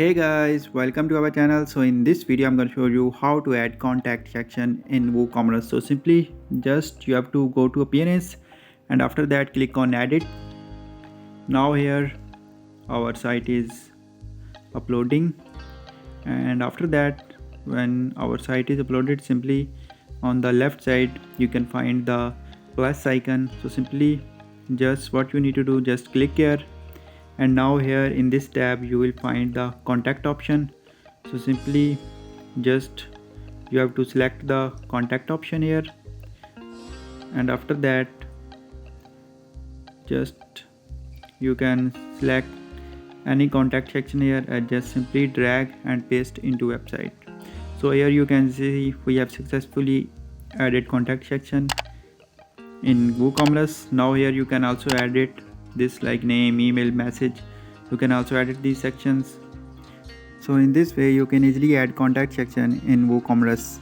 Hey guys, welcome to our channel. So in this video I'm going to show you how to add contact section in WooCommerece. So simply just you have to go to appearance and after that click on edit. Now here our site is uploading, and after that when our site is uploaded, simply on the left side you can find the plus icon. So simply just what you need to do, just click here, and now here in this tab you will find the contact option. So simply just you have to select the contact option here, and after that just you can select any contact section here and just simply drag and paste into website. So here you can see we have successfully added contact section in WooCommerece. Now here you can also edit this like name, email, message. You can also edit these sections. So in this way you can easily add contact section in WooCommerece.